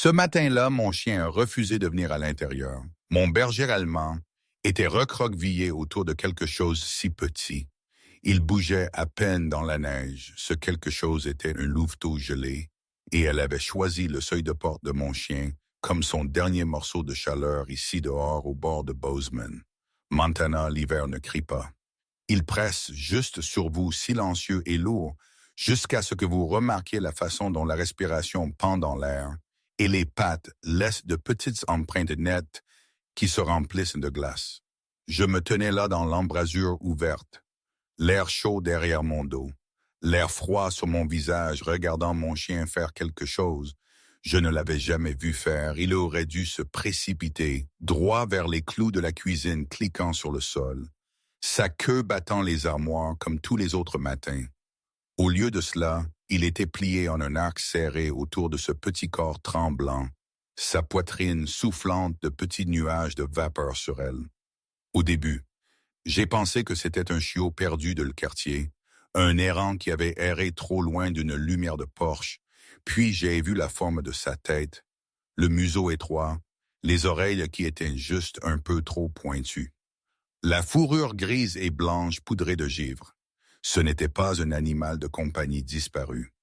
Ce matin-là, mon chien a refusé de venir à l'intérieur. Mon berger allemand était recroquevillé autour de quelque chose si petit. Il bougeait à peine dans la neige. Ce quelque chose était un louveteau gelé, et elle avait choisi le seuil de porte de mon chien comme son dernier morceau de chaleur ici dehors au bord de Bozeman. Montana, l'hiver ne crie pas. Il presse juste sur vous, silencieux et lourd, jusqu'à ce que vous remarquiez la façon dont la respiration pend dans l'air, et les pattes laissent de petites empreintes nettes qui se remplissent de glace. Je me tenais là dans l'embrasure ouverte, l'air chaud derrière mon dos, l'air froid sur mon visage, regardant mon chien faire quelque chose. Je ne l'avais jamais vu faire. Il aurait dû se précipiter, droit vers les clous de la cuisine cliquant sur le sol, sa queue battant les armoires comme tous les autres matins. Au lieu de cela, il était plié en un arc serré autour de ce petit corps tremblant, sa poitrine soufflante de petits nuages de vapeur sur elle. Au début, j'ai pensé que c'était un chiot perdu de le quartier, un errant qui avait erré trop loin d'une lumière de Porsche, puis j'ai vu la forme de sa tête, le museau étroit, les oreilles qui étaient juste un peu trop pointues. La fourrure grise et blanche poudrée de givre. Ce n'était pas un animal de compagnie disparu.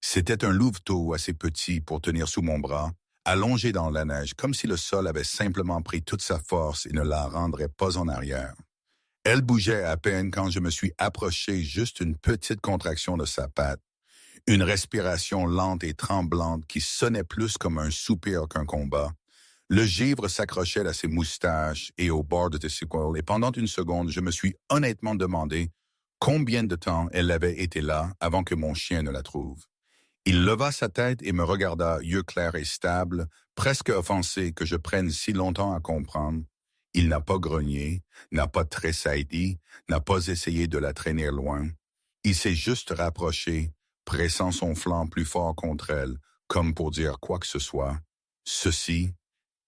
C'était un louveteau assez petit pour tenir sous mon bras, allongé dans la neige, comme si le sol avait simplement pris toute sa force et ne la rendrait pas en arrière. Elle bougeait à peine quand je me suis approché, juste une petite contraction de sa patte, une respiration lente et tremblante qui sonnait plus comme un soupir qu'un combat. Le givre s'accrochait à ses moustaches et au bord de ses épaules, et pendant une seconde, je me suis honnêtement demandé combien de temps elle avait été là avant que mon chien ne la trouve. Il leva sa tête et me regarda, yeux clairs et stables, presque offensé que je prenne si longtemps à comprendre. Il n'a pas grogné, n'a pas tressailli, n'a pas essayé de la traîner loin. Il s'est juste rapproché, pressant son flanc plus fort contre elle, comme pour dire quoi que ce soit. Ceci,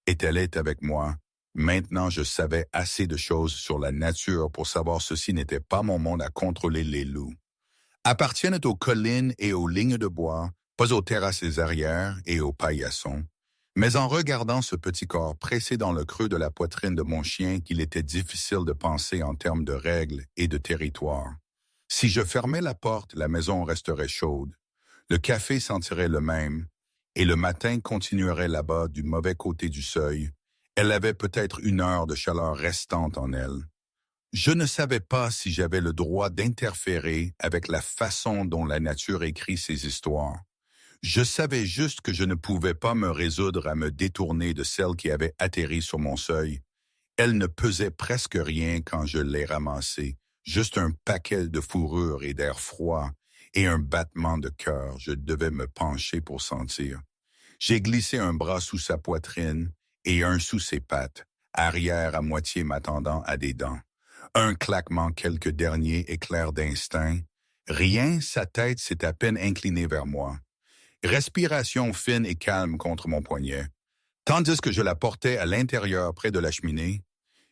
et elle est avec moi. Maintenant, je savais assez de choses sur la nature pour savoir ceci n'était pas mon monde à contrôler les loups. Appartiennent aux collines et aux lignes de bois, pas aux terrasses arrière et aux paillassons. Mais en regardant ce petit corps pressé dans le creux de la poitrine de mon chien qu'il était difficile de penser en termes de règles et de territoire. Si je fermais la porte, la maison resterait chaude. Le café sentirait le même, et le matin continuerait là-bas du mauvais côté du seuil. Elle avait peut-être 1 heure de chaleur restante en elle. Je ne savais pas si j'avais le droit d'interférer avec la façon dont la nature écrit ses histoires. Je savais juste que je ne pouvais pas me résoudre à me détourner de celle qui avait atterri sur mon seuil. Elle ne pesait presque rien quand je l'ai ramassée, juste un paquet de fourrure et d'air froid, et un battement de cœur. Je devais me pencher pour sentir. J'ai glissé un bras sous sa poitrine et un sous ses pattes, arrière à moitié m'attendant à des dents. Un claquement, quelques derniers éclairs d'instinct. Rien, sa tête s'est à peine inclinée vers moi. Respiration fine et calme contre mon poignet. Tandis que je la portais à l'intérieur près de la cheminée,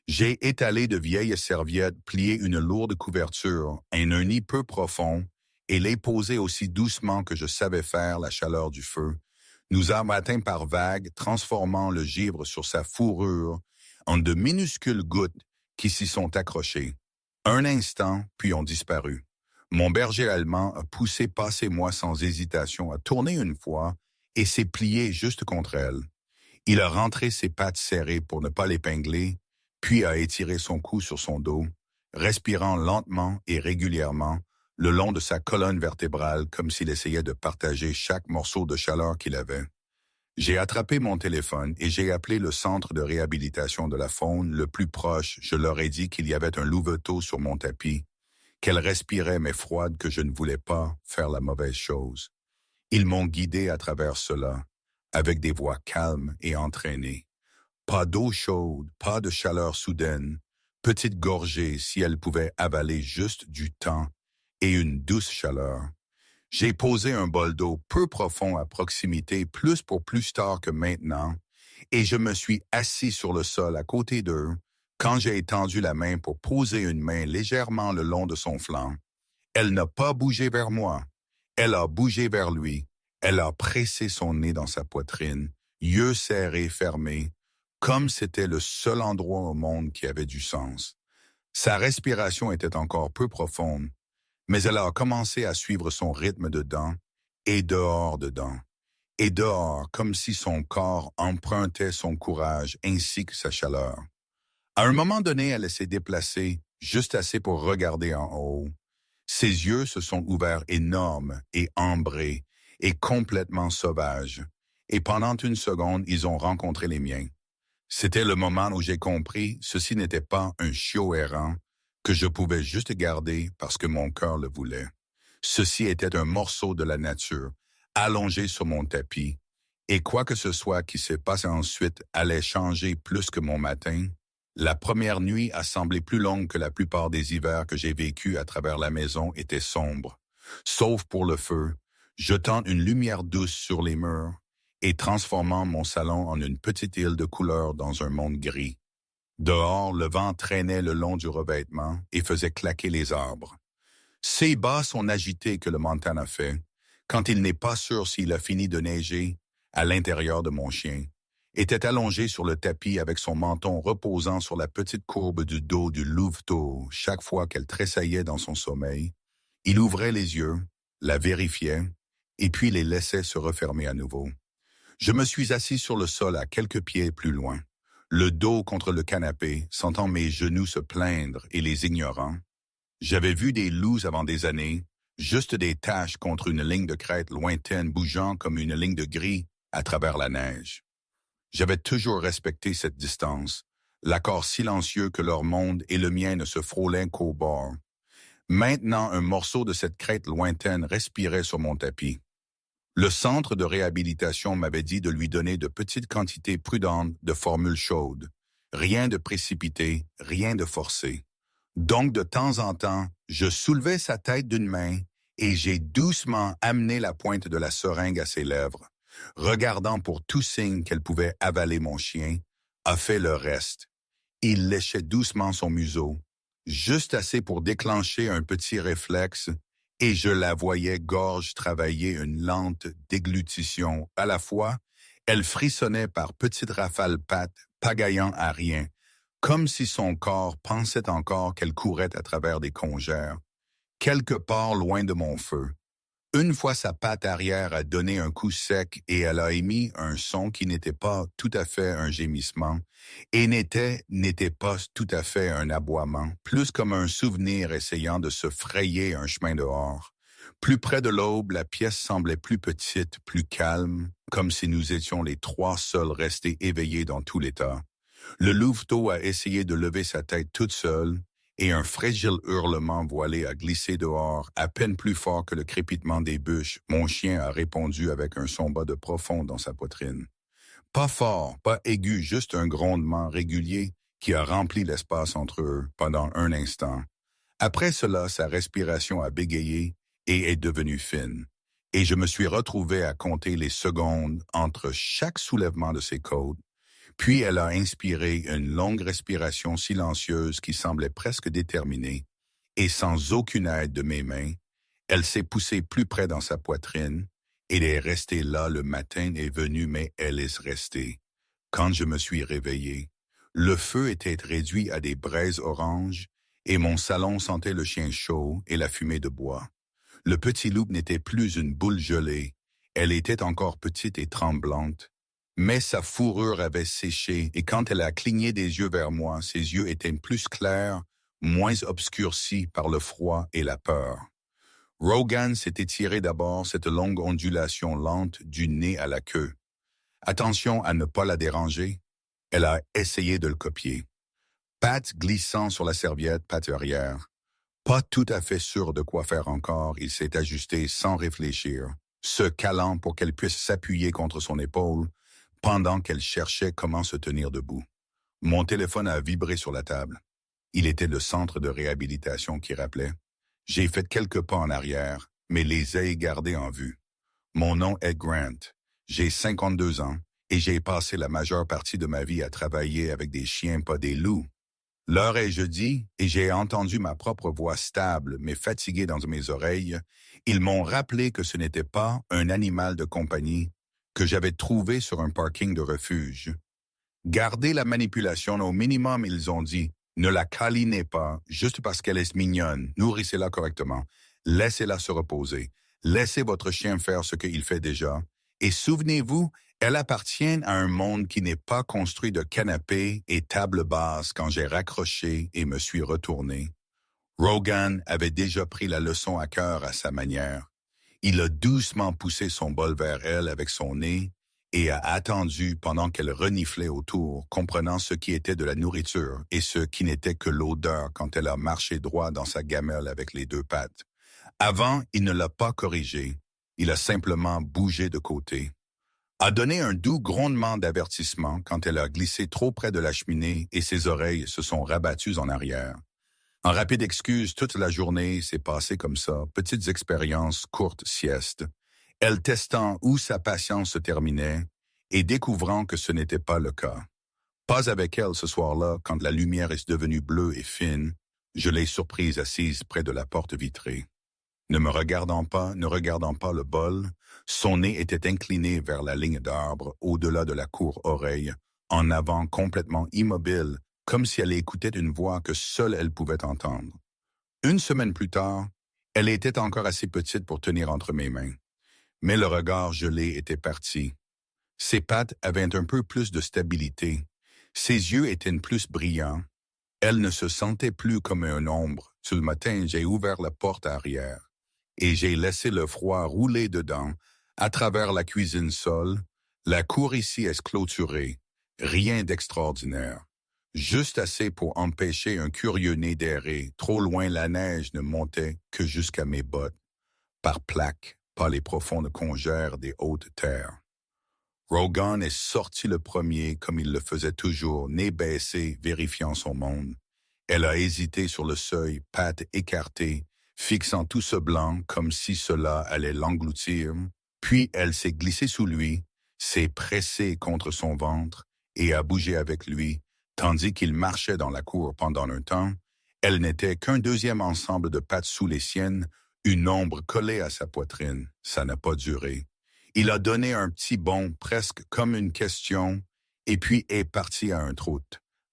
j'ai étalé de vieilles serviettes, plié une lourde couverture, un nid peu profond, et les posé aussi doucement que je savais faire la chaleur du feu. Nous avons atteint par vagues, transformant le givre sur sa fourrure en de minuscules gouttes qui s'y sont accrochées. Un instant, puis ont disparu. Mon berger allemand a poussé passer moi sans hésitation, a tourné une fois et s'est plié juste contre elle. Il a rentré ses pattes serrées pour ne pas l'épingler, puis a étiré son cou sur son dos, respirant lentement et régulièrement le long de sa colonne vertébrale comme s'il essayait de partager chaque morceau de chaleur qu'il avait. J'ai attrapé mon téléphone et j'ai appelé le centre de réhabilitation de la faune le plus proche. Je leur ai dit qu'il y avait un louveteau sur mon tapis, qu'elle respirait mais froide, que je ne voulais pas faire la mauvaise chose. Ils m'ont guidé à travers cela, avec des voix calmes et entraînées. Pas d'eau chaude, pas de chaleur soudaine, petite gorgée si elle pouvait avaler juste du temps et une douce chaleur. J'ai posé un bol d'eau peu profond à proximité, plus pour plus tard que maintenant, et je me suis assis sur le sol à côté d'eux quand j'ai étendu la main pour poser une main légèrement le long de son flanc. Elle n'a pas bougé vers moi, elle a bougé vers lui, elle a pressé son nez dans sa poitrine, yeux serrés, fermés, comme c'était le seul endroit au monde qui avait du sens. Sa respiration était encore peu profonde, mais elle a commencé à suivre son rythme dedans et dedans, et dehors, comme si son corps empruntait son courage ainsi que sa chaleur. À un moment donné, elle s'est déplacée, juste assez pour regarder en haut. Ses yeux se sont ouverts énormes et ambrés et complètement sauvages, et pendant une seconde, ils ont rencontré les miens. C'était le moment où j'ai compris ceci n'était pas un chiot errant que je pouvais juste garder parce que mon cœur le voulait. Ceci était un morceau de la nature, allongé sur mon tapis, et quoi que ce soit qui s'est passé ensuite allait changer plus que mon matin. La première nuit a semblé plus longue que la plupart des hivers que j'ai vécus à travers la maison était sombre, sauf pour le feu, jetant une lumière douce sur les murs et transformant mon salon en une petite île de couleurs dans un monde gris. Dehors, le vent traînait le long du revêtement et faisait claquer les arbres. Ces bas sont agités que le Montana fait, quand il n'est pas sûr s'il a fini de neiger, à l'intérieur de mon chien, était allongé sur le tapis avec son menton reposant sur la petite courbe du dos du louveteau chaque fois qu'elle tressaillait dans son sommeil. Il ouvrait les yeux, la vérifiait, et puis les laissait se refermer à nouveau. Je me suis assis sur le sol à quelques pieds plus loin, le dos contre le canapé, sentant mes genoux se plaindre et les ignorant. J'avais vu des loups avant des années, juste des taches contre une ligne de crête lointaine bougeant comme une ligne de gris à travers la neige. J'avais toujours respecté cette distance, l'accord silencieux que leur monde et le mien ne se frôlaient qu'au bord. Maintenant, un morceau de cette crête lointaine respirait sur mon tapis. Le centre de réhabilitation m'avait dit de lui donner de petites quantités prudentes de formules chaudes. Rien de précipité, rien de forcé. Donc, de temps en temps, je soulevais sa tête d'une main et j'ai doucement amené la pointe de la seringue à ses lèvres, regardant pour tout signe qu'elle pouvait avaler mon chien, a fait le reste. Il léchait doucement son museau, juste assez pour déclencher un petit réflexe, et je la voyais gorge travailler une lente déglutition. À la fois, elle frissonnait par petites rafales pattes, pagayant à rien, comme si son corps pensait encore qu'elle courait à travers des congères, quelque part loin de mon feu. Une fois sa patte arrière a donné un coup sec et elle a émis un son qui n'était pas tout à fait un gémissement et n'était pas tout à fait un aboiement, plus comme un souvenir essayant de se frayer un chemin dehors. Plus près de l'aube, la pièce semblait plus petite, plus calme, comme si nous étions les trois seuls restés éveillés dans tout l'état. Le louveteau a essayé de lever sa tête toute seule, et un fragile hurlement voilé a glissé dehors, à peine plus fort que le crépitement des bûches. Mon chien a répondu avec un son bas de profond dans sa poitrine. Pas fort, pas aigu, juste un grondement régulier qui a rempli l'espace entre eux pendant un instant. Après cela, sa respiration a bégayé et est devenue fine, et je me suis retrouvé à compter les secondes entre chaque soulèvement de ses côtes. Puis elle a inspiré une longue respiration silencieuse qui semblait presque déterminée, et sans aucune aide de mes mains, elle s'est poussée plus près dans sa poitrine, et elle est restée là. Le matin est venu, mais elle est restée. Quand je me suis réveillé, le feu était réduit à des braises oranges, et mon salon sentait le chien chaud et la fumée de bois. Le petit loup n'était plus une boule gelée, elle était encore petite et tremblante, mais sa fourrure avait séché et quand elle a cligné des yeux vers moi, ses yeux étaient plus clairs, moins obscurcis par le froid et la peur. Rogan s'est étiré d'abord cette longue ondulation lente du nez à la queue. Attention à ne pas la déranger. Elle a essayé de le copier. Pattes glissant sur la serviette, patte arrière. Pas tout à fait sûr de quoi faire encore, il s'est ajusté sans réfléchir, se calant pour qu'elle puisse s'appuyer contre son épaule, pendant qu'elle cherchait comment se tenir debout. Mon téléphone a vibré sur la table. Il était le centre de réhabilitation qui rappelait. J'ai fait quelques pas en arrière, mais les ai gardés en vue. Mon nom est Grant. J'ai 52 ans et j'ai passé la majeure partie de ma vie à travailler avec des chiens, pas des loups. L'heure est jeudi et j'ai entendu ma propre voix stable mais fatiguée dans mes oreilles. Ils m'ont rappelé que ce n'était pas un animal de compagnie, que j'avais trouvée sur un parking de refuge. Gardez la manipulation au minimum, ils ont dit. Ne la câlinez pas, juste parce qu'elle est mignonne. Nourrissez-la correctement. Laissez-la se reposer. Laissez votre chien faire ce qu'il fait déjà. Et souvenez-vous, elle appartient à un monde qui n'est pas construit de canapés et tables basses quand j'ai raccroché et me suis retourné. Rogan avait déjà pris la leçon à cœur à sa manière. Il a doucement poussé son bol vers elle avec son nez et a attendu pendant qu'elle reniflait autour, comprenant ce qui était de la nourriture et ce qui n'était que l'odeur quand elle a marché droit dans sa gamelle avec les deux pattes. Avant, il ne l'a pas corrigé. Il a simplement bougé de côté. A donné un doux grondement d'avertissement quand elle a glissé trop près de la cheminée et ses oreilles se sont rabattues en arrière. En rapide excuse, toute la journée s'est passée comme ça, petites expériences, courtes siestes. Elle testant où sa patience se terminait et découvrant que ce n'était pas le cas. Pas avec elle ce soir-là, quand la lumière est devenue bleue et fine, je l'ai surprise assise près de la porte vitrée. Ne regardant pas le bol, son nez était incliné vers la ligne d'arbre au-delà de la cour-oreille, en avant complètement immobile, comme si elle écoutait une voix que seule elle pouvait entendre. Une semaine plus tard, elle était encore assez petite pour tenir entre mes mains. Mais le regard gelé était parti. Ses pattes avaient un peu plus de stabilité. Ses yeux étaient plus brillants. Elle ne se sentait plus comme une ombre. Tout le matin, j'ai ouvert la porte arrière et j'ai laissé le froid rouler dedans, à travers la cuisine seule. La cour ici est clôturée. Rien d'extraordinaire. Juste assez pour empêcher un curieux nez d'errer. Trop loin, la neige ne montait que jusqu'à mes bottes. Par plaques, pas les profondes congères des hautes terres. Rogan est sorti le premier comme il le faisait toujours, nez baissé, vérifiant son monde. Elle a hésité sur le seuil, pattes écartées, fixant tout ce blanc comme si cela allait l'engloutir. Puis elle s'est glissée sous lui, s'est pressée contre son ventre et a bougé avec lui, tandis qu'il marchait dans la cour pendant un temps. Elle n'était qu'un deuxième ensemble de pattes sous les siennes, une ombre collée à sa poitrine. Ça n'a pas duré. Il a donné un petit bond, presque comme une question, et puis est parti à un trot.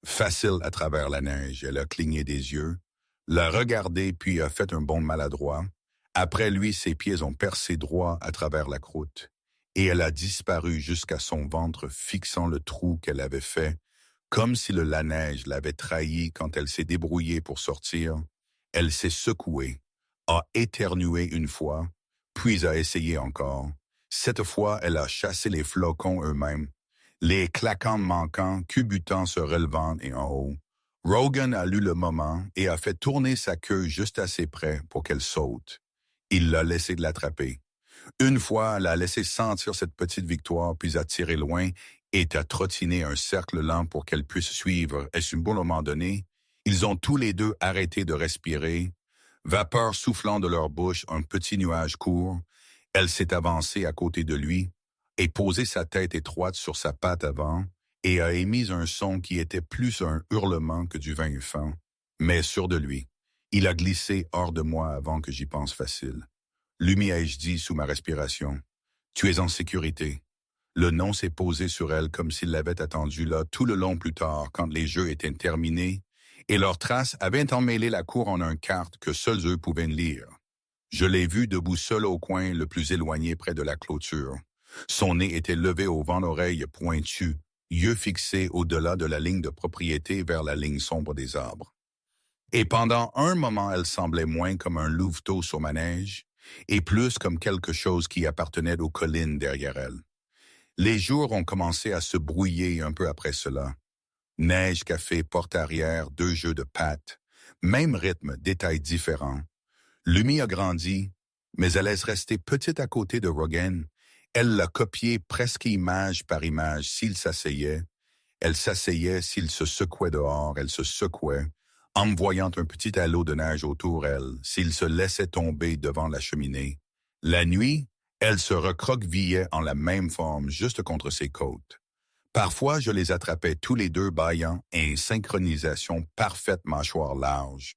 Facile à travers la neige, elle a cligné des yeux, l'a regardé puis a fait un bond maladroit. Après lui, ses pieds ont percé droit à travers la croûte, et elle a disparu jusqu'à son ventre fixant le trou qu'elle avait fait, comme si la neige l'avait trahi quand elle s'est débrouillée pour sortir. Elle s'est secouée, a éternué une fois, puis a essayé encore. Cette fois, elle a chassé les flocons eux-mêmes, les claquants manquants, cubutant se relevant et en haut. Rogan a lu le moment et a fait tourner sa queue juste assez près pour qu'elle saute. Il l'a laissé l'attraper. Une fois, elle a laissé sentir cette petite victoire, puis a tiré loin et a trottiné un cercle lent pour qu'elle puisse suivre. Et sur un bon moment donné, ils ont tous les deux arrêté de respirer, vapeur soufflant de leur bouche, un petit nuage court. Elle s'est avancée à côté de lui et posé sa tête étroite sur sa patte avant et a émis un son qui était plus un hurlement que du vin-fin, mais sûr de lui. Il a glissé hors de moi avant que j'y pense facile. Lui ai-je dit sous ma respiration, « Tu es en sécurité. » Le nom s'est posé sur elle comme s'il l'avait attendu là tout le long plus tard quand les jeux étaient terminés et leurs traces avaient emmêlé la cour en un quart que seuls eux pouvaient lire. Je l'ai vu debout seul au coin le plus éloigné près de la clôture. Son nez était levé au vent d'oreille pointu, yeux fixés au-delà de la ligne de propriété vers la ligne sombre des arbres. Et pendant un moment, elle semblait moins comme un louveteau sur ma neige, et plus comme quelque chose qui appartenait aux collines derrière elle. Les jours ont commencé à se brouiller un peu après cela. Neige, café, porte arrière, 2 jeux de pattes, même rythme, détails différents. Lumi a grandi, mais elle est restée petite à côté de Rogan. Elle l'a copié presque image par image s'il s'asseyait. Elle s'asseyait s'il se secouait dehors, elle se secouait, envoyant un petit halo de neige autour elle, s'il se laissait tomber devant la cheminée. La nuit, elle se recroquevillait en la même forme, juste contre ses côtes. Parfois, je les attrapais tous les deux bâillant et synchronisation parfaite mâchoire large.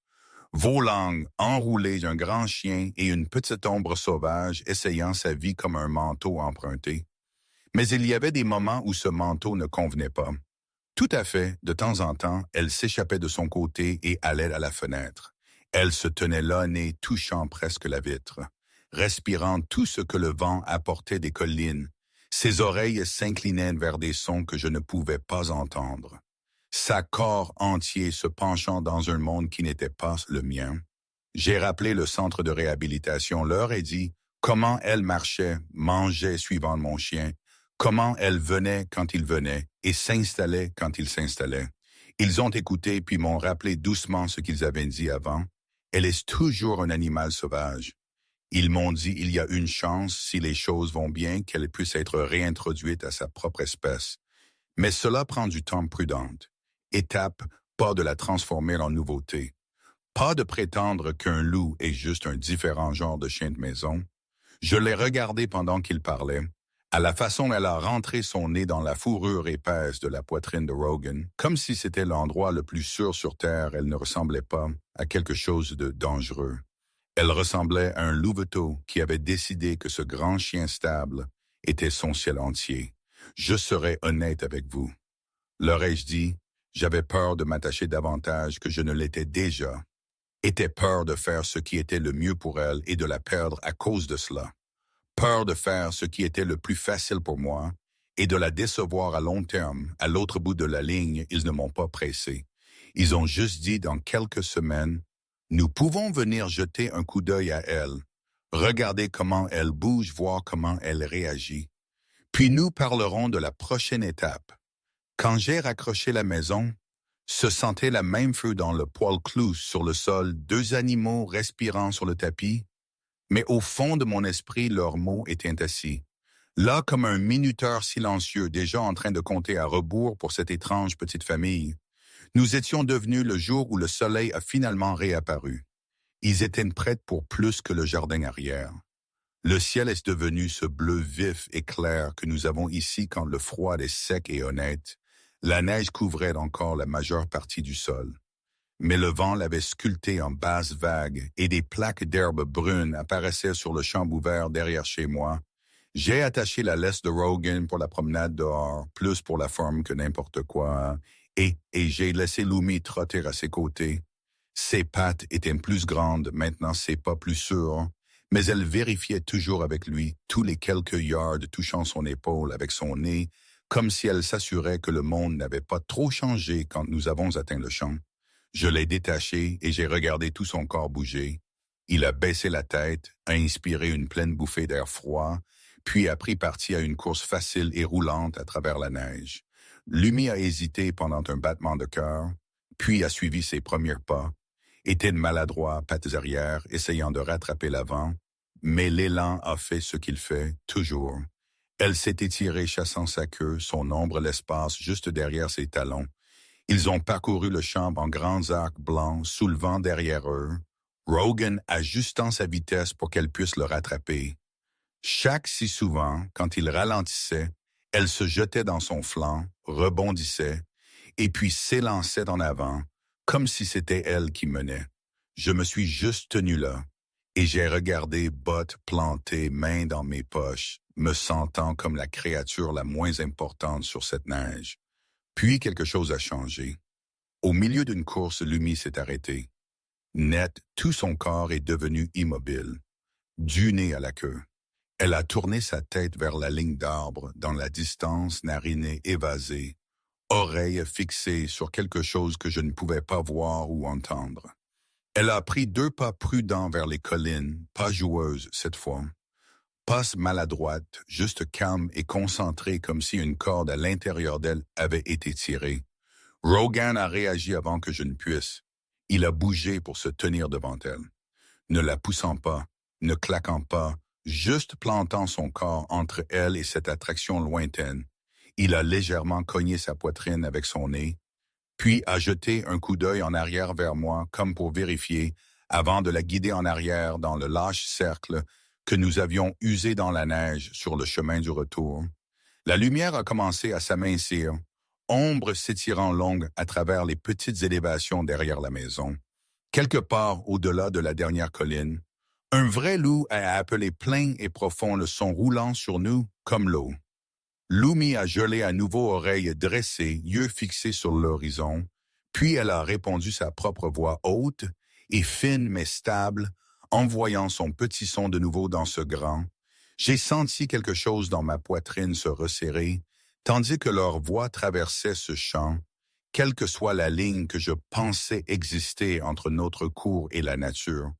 Vos langues enroulées d'un grand chien et une petite ombre sauvage essayant sa vie comme un manteau emprunté. Mais il y avait des moments où ce manteau ne convenait pas. Tout à fait, de temps en temps, elle s'échappait de son côté et allait à la fenêtre. Elle se tenait là, nez touchant presque la vitre, respirant tout ce que le vent apportait des collines. Ses oreilles s'inclinaient vers des sons que je ne pouvais pas entendre. Sa corps entier se penchant dans un monde qui n'était pas le mien. J'ai rappelé le centre de réhabilitation, leur ai dit comment elle marchait, mangeait suivant mon chien, comment elle venait quand il venait et s'installait quand il s'installait. Ils ont écouté puis m'ont rappelé doucement ce qu'ils avaient dit avant. Elle est toujours un animal sauvage. Ils m'ont dit il y a une chance, si les choses vont bien, qu'elle puisse être réintroduite à sa propre espèce. Mais cela prend du temps prudent. Étape, pas de la transformer en nouveauté. Pas de prétendre qu'un loup est juste un différent genre de chien de maison. Je l'ai regardé pendant qu'il parlait, à la façon dont elle a rentré son nez dans la fourrure épaisse de la poitrine de Rogan, comme si c'était l'endroit le plus sûr sur Terre, elle ne ressemblait pas à quelque chose de dangereux. Elle ressemblait à un louveteau qui avait décidé que ce grand chien stable était son ciel entier. Je serai honnête avec vous. Leur ai-je dit, j'avais peur de m'attacher davantage que je ne l'étais déjà. Était peur de faire ce qui était le mieux pour elle et de la perdre à cause de cela. Peur de faire ce qui était le plus facile pour moi et de la décevoir à long terme. À l'autre bout de la ligne, ils ne m'ont pas pressé. Ils ont juste dit dans quelques semaines, nous pouvons venir jeter un coup d'œil à elle, regarder comment elle bouge, voir comment elle réagit. Puis nous parlerons de la prochaine étape. Quand j'ai raccroché la maison, se sentait la même feu dans le poêle clou sur le sol, deux animaux respirant sur le tapis, mais au fond de mon esprit, leurs mots étaient assis. Là, comme un minuteur silencieux, déjà en train de compter à rebours pour cette étrange petite famille, nous étions devenus le jour où le soleil a finalement réapparu. Ils étaient prêts pour plus que le jardin arrière. Le ciel est devenu ce bleu vif et clair que nous avons ici quand le froid est sec et honnête. La neige couvrait encore la majeure partie du sol. Mais le vent l'avait sculpté en basses vagues et des plaques d'herbe brune apparaissaient sur le champ ouvert derrière chez moi. J'ai attaché la laisse de Rogan pour la promenade dehors, plus pour la forme que n'importe quoi, et j'ai laissé Lumi trotter à ses côtés. Ses pattes étaient plus grandes, maintenant ses pas plus sûrs, mais elle vérifiait toujours avec lui, tous les quelques yards touchant son épaule avec son nez, comme si elle s'assurait que le monde n'avait pas trop changé quand nous avons atteint le champ. Je l'ai détaché et j'ai regardé tout son corps bouger. Il a baissé la tête, a inspiré une pleine bouffée d'air froid, puis a pris parti à une course facile et roulante à travers la neige. Lumi a hésité pendant un battement de cœur, puis a suivi ses premiers pas, était maladroit, pattes arrière, essayant de rattraper l'avant, mais l'élan a fait ce qu'il fait, toujours. Elle s'est étirée chassant sa queue, son ombre l'espace juste derrière ses talons. Ils ont parcouru le champ en grands arcs blancs, soulevant derrière eux, Rogan ajustant sa vitesse pour qu'elle puisse le rattraper. Chaque si souvent, quand il ralentissait, elle se jetait dans son flanc, rebondissait, et puis s'élançait en avant, comme si c'était elle qui menait. Je me suis juste tenu là, et j'ai regardé bottes plantées, mains dans mes poches, me sentant comme la créature la moins importante sur cette neige. Puis quelque chose a changé. Au milieu d'une course, Lumi s'est arrêtée. Net, tout son corps est devenu immobile, du nez à la queue. Elle a tourné sa tête vers la ligne d'arbre, dans la distance, narinée évasée, oreille fixée sur quelque chose que je ne pouvais pas voir ou entendre. Elle a pris 2 pas prudents vers les collines, pas joueuse cette fois. Pas maladroite, juste calme et concentrée comme si une corde à l'intérieur d'elle avait été tirée. Rogan a réagi avant que je ne puisse. Il a bougé pour se tenir devant elle, ne la poussant pas, ne claquant pas, juste plantant son corps entre elle et cette attraction lointaine. Il a légèrement cogné sa poitrine avec son nez, puis a jeté un coup d'œil en arrière vers moi comme pour vérifier, avant de la guider en arrière dans le lâche cercle que nous avions usé dans la neige sur le chemin du retour. La lumière a commencé à s'amincir, ombre s'étirant longue à travers les petites élévations derrière la maison. Quelque part au-delà de la dernière colline, un vrai loup a appelé plein et profond le son roulant sur nous comme l'eau. Lumi a gelé à nouveau, oreilles dressées, yeux fixés sur l'horizon, puis elle a répondu sa propre voix haute et fine mais stable, envoyant son petit son de nouveau dans ce grand. J'ai senti quelque chose dans ma poitrine se resserrer, tandis que leur voix traversait ce champ, quelle que soit la ligne que je pensais exister entre notre cour et la nature,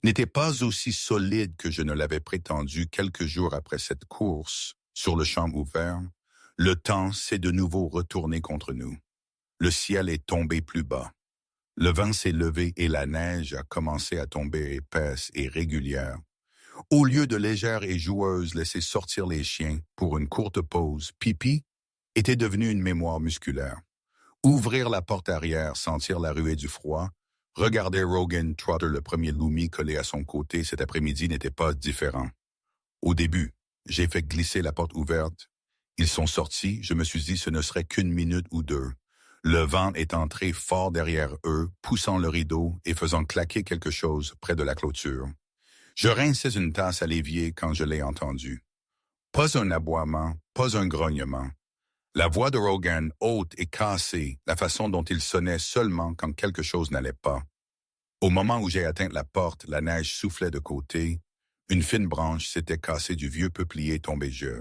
n'était pas aussi solide que je ne l'avais prétendu quelques jours après cette course sur le champ ouvert. Le temps s'est de nouveau retourné contre nous. Le ciel est tombé plus bas. Le vent s'est levé et la neige a commencé à tomber épaisse et régulière. Au lieu de légère et joueuse laisser sortir les chiens pour une courte pause, pipi était devenu une mémoire musculaire. Ouvrir la porte arrière, sentir la ruée du froid, regarder Rogan Trotter, le premier Lumi collé à son côté cet après-midi, n'était pas différent. Au début, j'ai fait glisser la porte ouverte. Ils sont sortis, je me suis dit ce ne serait qu'une minute ou deux. Le vent est entré fort derrière eux, poussant le rideau et faisant claquer quelque chose près de la clôture. Je rinçais une tasse à l'évier quand je l'ai entendu. Pas un aboiement, pas un grognement. La voix de Rogan, haute et cassée, la façon dont il sonnait seulement quand quelque chose n'allait pas. Au moment où j'ai atteint la porte, la neige soufflait de côté. Une fine branche s'était cassée du vieux peuplier tombé jeu.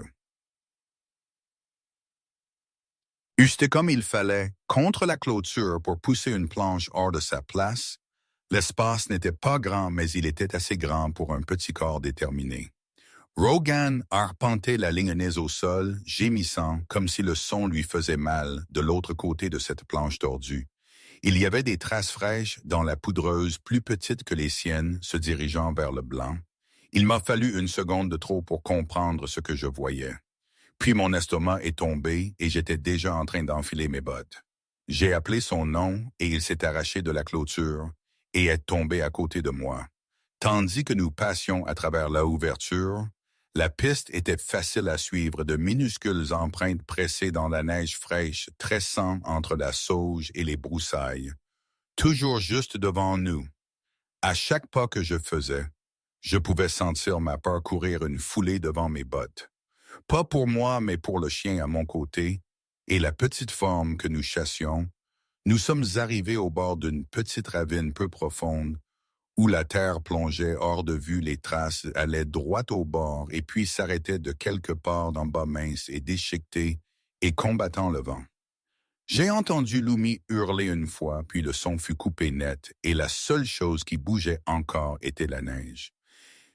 Juste comme il fallait, contre la clôture pour pousser une planche hors de sa place, l'espace n'était pas grand, mais il était assez grand pour un petit corps déterminé. Rogan arpentait la lignaise au sol, gémissant comme si le son lui faisait mal de l'autre côté de cette planche tordue. Il y avait des traces fraîches dans la poudreuse plus petite que les siennes se dirigeant vers le blanc. Il m'a fallu une seconde de trop pour comprendre ce que je voyais. Puis mon estomac est tombé et j'étais déjà en train d'enfiler mes bottes. J'ai appelé son nom et il s'est arraché de la clôture et est tombé à côté de moi. Tandis que nous passions à travers la ouverture, la piste était facile à suivre, de minuscules empreintes pressées dans la neige fraîche, tressant entre la sauge et les broussailles. Toujours juste devant nous. À chaque pas que je faisais, je pouvais sentir ma peur courir une foulée devant mes bottes. Pas pour moi, mais pour le chien à mon côté, et la petite forme que nous chassions. Nous sommes arrivés au bord d'une petite ravine peu profonde, où la terre plongeait hors de vue, les traces allaient droit au bord et puis s'arrêtaient de quelque part d'en bas mince et déchiqueté et combattant le vent. J'ai entendu Lumi hurler une fois, puis le son fut coupé net, et la seule chose qui bougeait encore était la neige.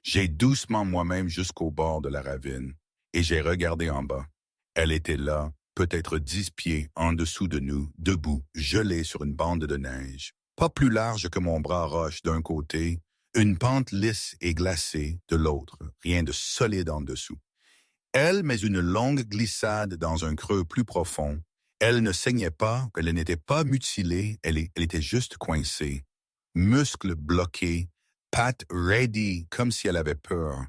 J'ai doucement moi-même jusqu'au bord de la ravine, et j'ai regardé en bas. Elle était là, peut-être 10 pieds en dessous de nous, debout, gelée sur une bande de neige. Pas plus large que mon bras roche d'un côté, une pente lisse et glacée de l'autre, rien de solide en dessous. Elle, mais une longue glissade dans un creux plus profond. Elle ne saignait pas, elle n'était pas mutilée, elle était juste coincée. Muscles bloqués, pattes raidies comme si elle avait peur,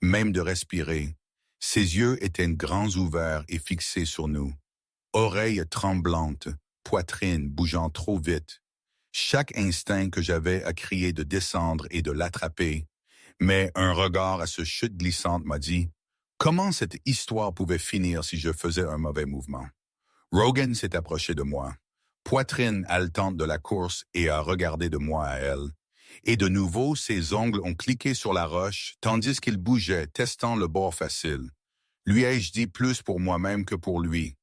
même de respirer. Ses yeux étaient grands ouverts et fixés sur nous. Oreilles tremblantes, poitrine bougeant trop vite. Chaque instinct que j'avais à crier de descendre et de l'attraper, mais un regard à ce chute glissante m'a dit « Comment cette histoire pouvait finir si je faisais un mauvais mouvement ?» Rogan s'est approché de moi, poitrine haletante de la course et a regardé de moi à elle. Et de nouveau, ses ongles ont cliqué sur la roche, tandis qu'il bougeait, testant le bord facile. Lui ai-je dit plus pour moi-même que pour lui.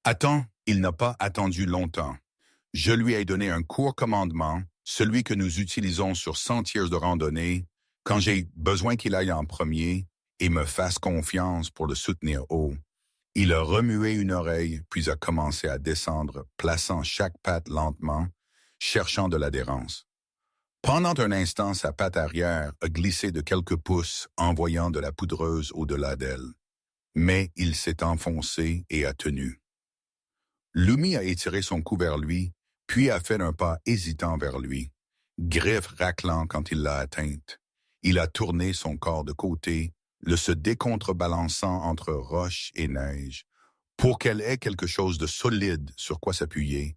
Attends, il n'a pas attendu longtemps. Je lui ai donné un court commandement, celui que nous utilisons sur sentiers de randonnée, quand j'ai besoin qu'il aille en premier et me fasse confiance pour le soutenir haut. Il a remué une oreille, puis a commencé à descendre, plaçant chaque patte lentement, cherchant de l'adhérence. Pendant un instant, sa patte arrière a glissé de quelques pouces, envoyant de la poudreuse au-delà d'elle. Mais il s'est enfoncé et a tenu. Lumi a étiré son cou vers lui, puis a fait un pas hésitant vers lui, griffes raclant quand il l'a atteinte. Il a tourné son corps de côté, le se décontrebalançant entre roche et neige. Pour qu'elle ait quelque chose de solide sur quoi s'appuyer,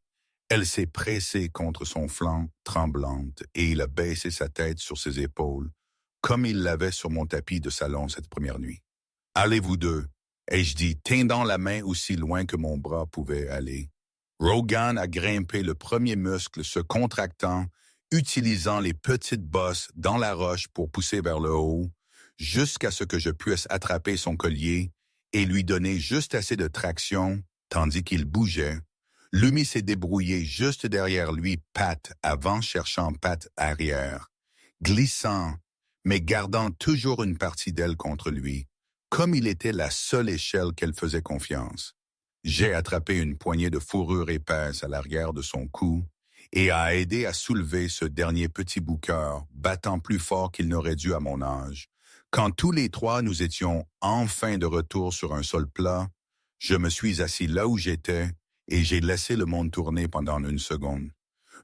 elle s'est pressée contre son flanc tremblante et il a baissé sa tête sur ses épaules, comme il l'avait sur mon tapis de salon cette première nuit. « Allez vous deux, ai-je dit, tendant la main aussi loin que mon bras pouvait aller. Rogan a grimpé le premier muscle, se contractant, utilisant les petites bosses dans la roche pour pousser vers le haut, jusqu'à ce que je puisse attraper son collier et lui donner juste assez de traction, tandis qu'il bougeait. Lumi s'est débrouillé juste derrière lui, patte avant cherchant patte arrière, glissant, mais gardant toujours une partie d'elle contre lui, comme il était la seule échelle qu'elle faisait confiance. J'ai attrapé une poignée de fourrure épaisse à l'arrière de son cou et a aidé à soulever ce dernier petit bouqueur, battant plus fort qu'il n'aurait dû à mon âge. Quand tous les trois nous étions enfin de retour sur un sol plat, je me suis assis là où j'étais et j'ai laissé le monde tourner pendant une seconde.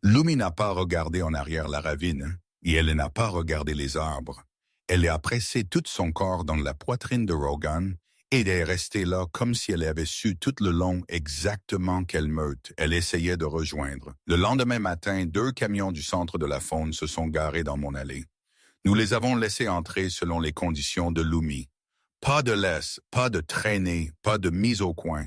Lumi n'a pas regardé en arrière la ravine et elle n'a pas regardé les arbres. Elle a pressé tout son corps dans la poitrine de Rogan et elle est restée là comme si elle avait su tout le long exactement quelle meute elle essayait de rejoindre. Le lendemain matin, 2 camions du centre de la faune se sont garés dans mon allée. Nous les avons laissés entrer selon les conditions de Lumi. Pas de laisse, pas de traînée, pas de mise au coin.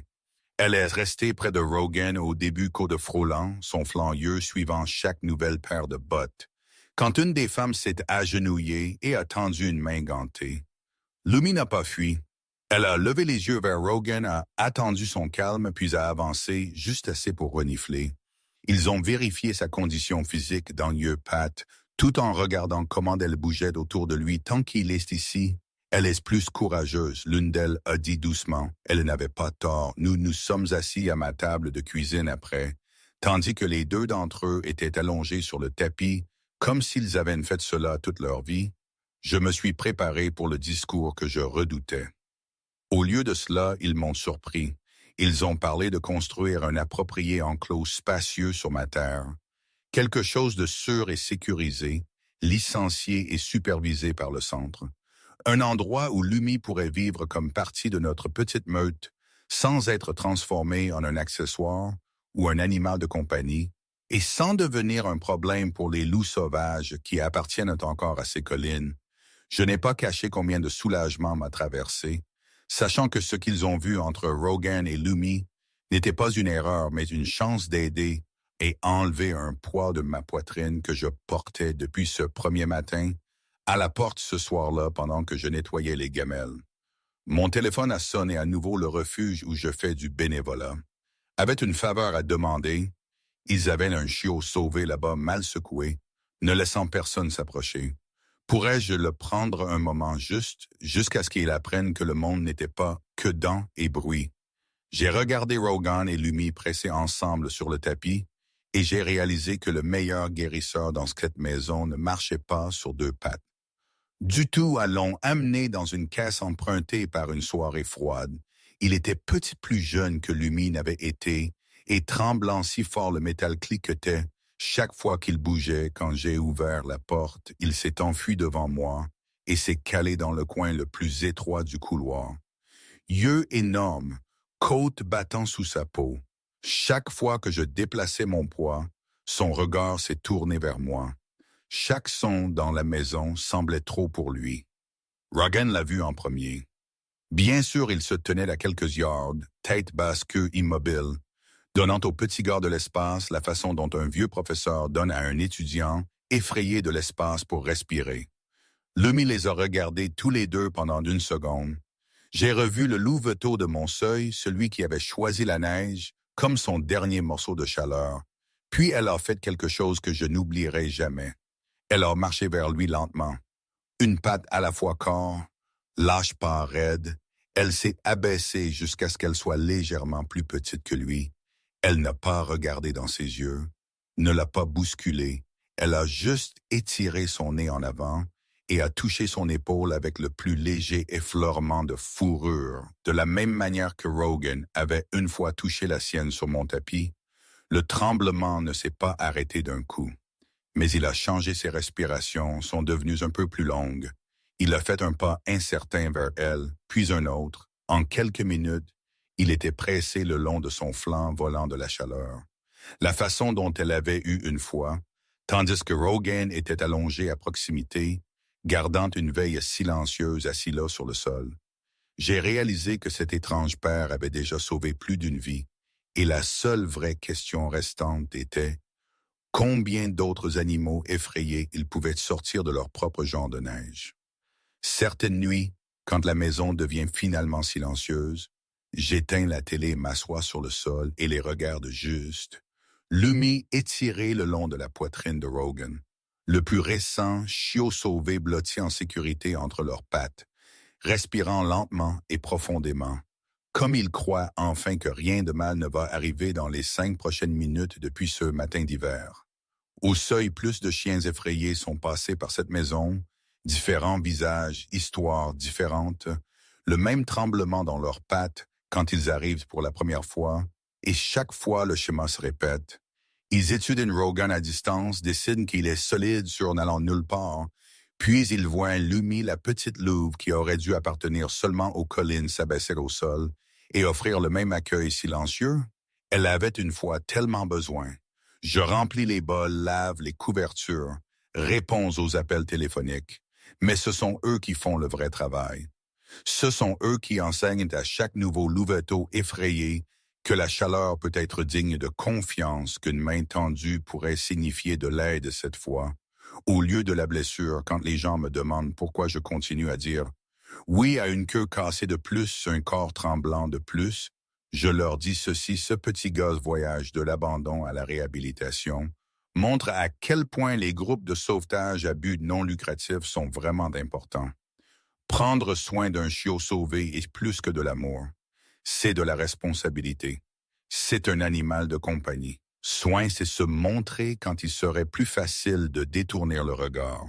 Elle est restée près de Rogan au début côte frôlant, son flanc suivant chaque nouvelle paire de bottes. Quand une des femmes s'est agenouillée et a tendu une main gantée, Lumi n'a pas fui. Elle a levé les yeux vers Rogan, a attendu son calme, puis a avancé juste assez pour renifler. Ils ont vérifié sa condition physique dans lieu Pat, tout en regardant comment elle bougeait autour de lui. Tant qu'il est ici, elle est plus courageuse, l'une d'elles a dit doucement. Elle n'avait pas tort. Nous nous sommes assis à ma table de cuisine après, tandis que les 2 d'entre eux étaient allongés sur le tapis, comme s'ils avaient fait cela toute leur vie. Je me suis préparé pour le discours que je redoutais. Au lieu de cela, ils m'ont surpris. Ils ont parlé de construire un approprié enclos spacieux sur ma terre, quelque chose de sûr et sécurisé, licencié et supervisé par le centre. Un endroit où Lumi pourrait vivre comme partie de notre petite meute, sans être transformé en un accessoire ou un animal de compagnie, et sans devenir un problème pour les loups sauvages qui appartiennent encore à ces collines. Je n'ai pas caché combien de soulagement m'a traversé, sachant que ce qu'ils ont vu entre Rogan et Lumi n'était pas une erreur, mais une chance d'aider et enlever un poids de ma poitrine que je portais depuis ce premier matin à la porte ce soir-là pendant que je nettoyais les gamelles. Mon téléphone a sonné à nouveau le refuge où je fais du bénévolat. Avec une faveur à demander, ils avaient un chiot sauvé là-bas mal secoué, ne laissant personne s'approcher. Pourrais-je le prendre un moment juste, jusqu'à ce qu'il apprenne que le monde n'était pas que dents et bruit? J'ai regardé Rogan et Lumi pressés ensemble sur le tapis, et j'ai réalisé que le meilleur guérisseur dans cette maison ne marchait pas sur 2 pattes. Du tout à l'ont amené dans une caisse empruntée par une soirée froide. Il était petit plus jeune que Lumi n'avait été, et tremblant si fort le métal cliquetait. Chaque fois qu'il bougeait, quand j'ai ouvert la porte, il s'est enfui devant moi et s'est calé dans le coin le plus étroit du couloir. Yeux énormes, côte battant sous sa peau. Chaque fois que je déplaçais mon poids, son regard s'est tourné vers moi. Chaque son dans la maison semblait trop pour lui. Rogan l'a vu en premier. Bien sûr, il se tenait à quelques yards, tête basse, queue immobile, donnant au petit gars de l'espace la façon dont un vieux professeur donne à un étudiant effrayé de l'espace pour respirer. Lumi les a regardés tous les 2 pendant une seconde. J'ai revu le louveteau de mon seuil, celui qui avait choisi la neige, comme son dernier morceau de chaleur. Puis elle a fait quelque chose que je n'oublierai jamais. Elle a marché vers lui lentement. Une patte à la fois corps, lâche pas raide, elle s'est abaissée jusqu'à ce qu'elle soit légèrement plus petite que lui. Elle n'a pas regardé dans ses yeux, ne l'a pas bousculé, elle a juste étiré son nez en avant et a touché son épaule avec le plus léger effleurement de fourrure, de la même manière que Rogan avait une fois touché la sienne sur mon tapis. Le tremblement ne s'est pas arrêté d'un coup, mais il a changé, ses respirations sont devenues un peu plus longues. Il a fait un pas incertain vers elle, puis un autre. En quelques minutes, il était pressé le long de son flanc volant de la chaleur. La façon dont elle avait eu une fois, tandis que Rogan était allongé à proximité, gardant une veille silencieuse assis là sur le sol. J'ai réalisé que cet étrange père avait déjà sauvé plus d'une vie, et la seule vraie question restante était combien d'autres animaux effrayés ils pouvaient sortir de leur propre genre de neige. Certaines nuits, quand la maison devient finalement silencieuse, j'éteins la télé et m'assois sur le sol et les regarde juste, l'humide étiré le long de la poitrine de Rogan, le plus récent chiot sauvé blotti en sécurité entre leurs pattes, respirant lentement et profondément, comme il croit enfin que rien de mal ne va arriver dans les 5 prochaines minutes depuis ce matin d'hiver. Au seuil, plus de chiens effrayés sont passés par cette maison, différents visages, histoires différentes, le même tremblement dans leurs pattes quand ils arrivent pour la première fois, et chaque fois le schéma se répète. Ils étudient Rogan à distance, décident qu'il est solide sur n'allant nulle part, puis ils voient Lumi, la petite louve qui aurait dû appartenir seulement aux collines, s'abaisser au sol et offrir le même accueil silencieux. Elle avait une fois tellement besoin. Je remplis les bols, lave les couvertures, réponds aux appels téléphoniques, mais ce sont eux qui font le vrai travail. Ce sont eux qui enseignent à chaque nouveau louveteau effrayé que la chaleur peut être digne de confiance, qu'une main tendue pourrait signifier de l'aide cette fois, au lieu de la blessure quand les gens me demandent pourquoi je continue à dire oui à une queue cassée de plus, un corps tremblant de plus. Je leur dis ceci, ce petit gosse voyage de l'abandon à la réhabilitation montre à quel point les groupes de sauvetage à but non lucratif sont vraiment importants. Prendre soin d'un chiot sauvé est plus que de l'amour. C'est de la responsabilité. C'est un animal de compagnie. Soin, c'est se montrer quand il serait plus facile de détourner le regard.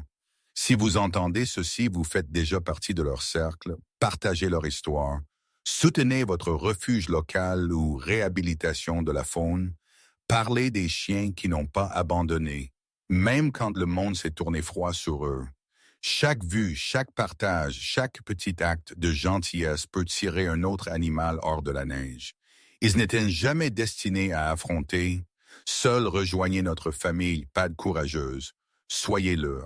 Si vous entendez ceci, vous faites déjà partie de leur cercle, partagez leur histoire, soutenez votre refuge local ou réhabilitation de la faune, parlez des chiens qui n'ont pas abandonné, même quand le monde s'est tourné froid sur eux. Chaque vue, chaque partage, chaque petit acte de gentillesse peut tirer un autre animal hors de la neige. Ils n'étaient jamais destinés à affronter. Seuls rejoignez notre famille, patte courageuse. Soyez-le.